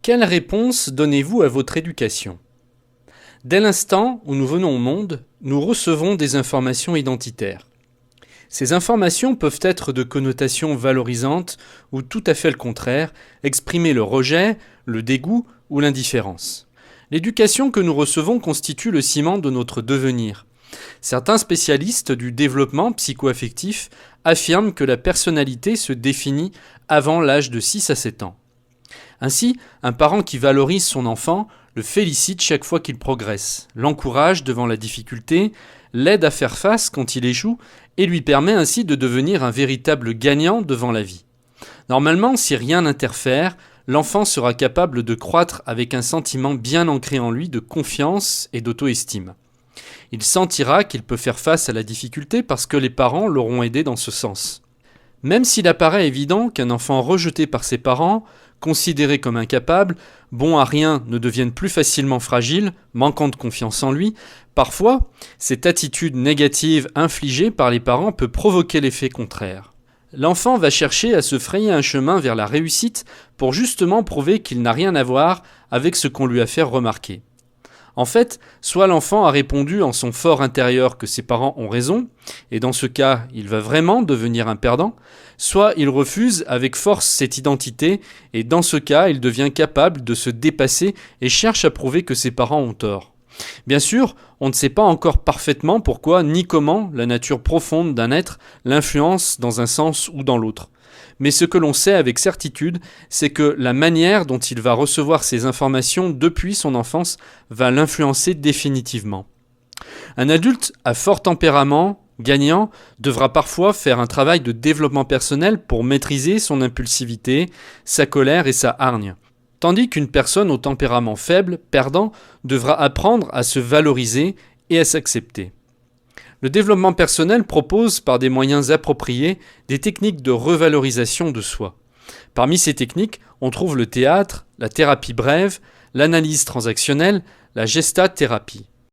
Quelle réponse donnez-vous à votre éducation ? Dès l'instant où nous venons au monde, nous recevons des informations identitaires. Ces informations peuvent être de connotation valorisante ou tout à fait le contraire, exprimer le rejet, le dégoût ou l'indifférence. L'éducation que nous recevons constitue le ciment de notre devenir. Certains spécialistes du développement psycho-affectif affirment que la personnalité se définit avant l'âge de 6 à 7 ans. Ainsi, un parent qui valorise son enfant le félicite chaque fois qu'il progresse, l'encourage devant la difficulté, l'aide à faire face quand il échoue et lui permet ainsi de devenir un véritable gagnant devant la vie. Normalement, si rien n'interfère, l'enfant sera capable de croître avec un sentiment bien ancré en lui de confiance et d'auto-estime. Il sentira qu'il peut faire face à la difficulté parce que les parents l'auront aidé dans ce sens. Même s'il apparaît évident qu'un enfant rejeté par ses parents, considéré comme incapable, bon à rien, ne devienne plus facilement fragile, manquant de confiance en lui, parfois, cette attitude négative infligée par les parents peut provoquer l'effet contraire. L'enfant va chercher à se frayer un chemin vers la réussite pour justement prouver qu'il n'a rien à voir avec ce qu'on lui a fait remarquer. En fait, soit l'enfant a répondu en son fort intérieur que ses parents ont raison, et dans ce cas, il va vraiment devenir un perdant, soit il refuse avec force cette identité, et dans ce cas, il devient capable de se dépasser et cherche à prouver que ses parents ont tort. Bien sûr, on ne sait pas encore parfaitement pourquoi ni comment la nature profonde d'un être l'influence dans un sens ou dans l'autre. Mais ce que l'on sait avec certitude, c'est que la manière dont il va recevoir ces informations depuis son enfance va l'influencer définitivement. Un adulte à fort tempérament, gagnant, devra parfois faire un travail de développement personnel pour maîtriser son impulsivité, sa colère et sa hargne. Tandis qu'une personne au tempérament faible, perdant, devra apprendre à se valoriser et à s'accepter. Le développement personnel propose, par des moyens appropriés, des techniques de revalorisation de soi. Parmi ces techniques, on trouve le théâtre, la thérapie brève, l'analyse transactionnelle, la gestalt thérapie.